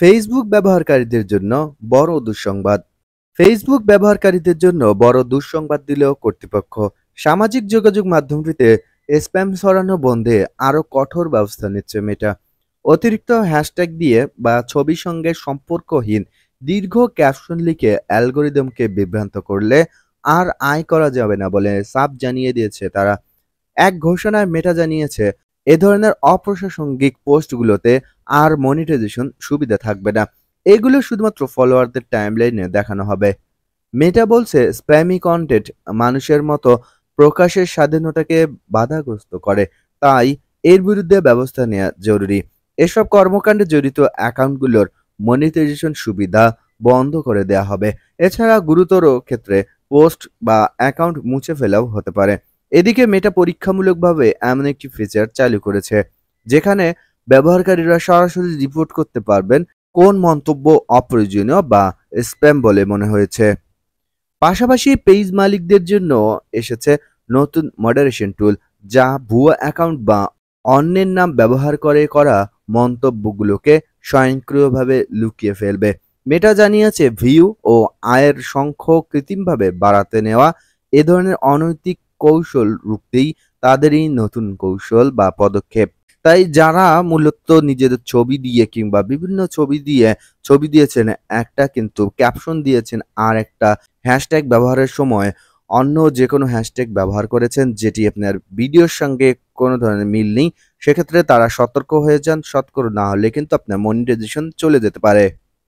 Facebook ব্যবহারকারীদের জন্য বড় দুঃসংবাদ। ফেসবুক ব্যবহারকারীদের জন্য বড় দুঃসংবাদ দিল কর্তৃপক্ষ। সামাজিক যোগাযোগ মাধ্যমটিতে স্প্যাম ছড়ানো বন্ধে আরও কঠোর ব্যবস্থা নিচ্ছে মেটা। অতিরিক্ত হ্যাশট্যাগ দিয়ে বা ছবির সঙ্গে সম্পর্কহীন দীর্ঘ ক্যাপশন লিখে অ্যালগোরিদমকে বিভ্রান্ত করলে আর আয় করা যাবে না বলে সাফ জানিয়ে দিয়েছে তারা। এক ঘোষণায় মেটা জানিয়েছে, এ ধরনের অপ্রাসঙ্গিক পোস্টগুলোতে আর মনিটাইজেশন সুবিধা থাকবে না। এগুলো শুধুমাত্র ফলোয়ারদের টাইমলাইনে দেখানো হবে। মেটা বলছে, স্প্যামি কন্টেন্ট মানুষের মতো প্রকাশের স্বাধীনতাকে বাধাগ্রস্ত করে, তাই এর বিরুদ্ধে ব্যবস্থা নেওয়া জরুরি। এসব কর্মকাণ্ডে জড়িত অ্যাকাউন্টগুলোর মনিটাইজেশন সুবিধা বন্ধ করে দেওয়া হবে। এছাড়া গুরুতর ক্ষেত্রে পোস্ট বা অ্যাকাউন্ট মুছে ফেলাও হতে পারে। এদিকে মেটা পরীক্ষামূলকভাবে এমন একটি ফিচার চালু করেছে, যেখানে ব্যবহারকারীরা সরাসরি রিপোর্ট করতে পারবেন কোন মন্তব্য অপ্রয়োজনীয় বা স্প্যাম বলে মনে হয়েছে। পাশাপাশি পেজ মালিকদের জন্য এসেছে নতুন মডারেশন টুল, যা ভুয়া অ্যাকাউন্ট বা অন্যের নাম ব্যবহার করে করা মন্তব্যগুলোকে স্বয়ংক্রিয়ভাবে লুকিয়ে ফেলবে। মেটা জানিয়েছে, ভিউ ও আয়ের সংখ্য কৃত্রিমভাবে বাড়াতে নেওয়া এ ধরনের অনৈতিক কৌশল রুখতেই তাদের এই নতুন কৌশল বা পদক্ষেপ। তাই যারা মূলত নিজেদের ছবি দিয়ে কিংবা বিভিন্ন ছবি দিয়েছেন একটা, কিন্তু ক্যাপশন দিয়েছেন আর একটা, হ্যাশট্যাগ ব্যবহারের সময় অন্য যেকোনো হ্যাশট্যাগ ব্যবহার করেছেন যেটি আপনার ভিডিওর সঙ্গে কোনো ধরনের মিল নেই, সেক্ষেত্রে তারা সতর্ক হয়ে যান। সতর্ক না হলে কিন্তু আপনার মনিটাইজেশন চলে যেতে পারে।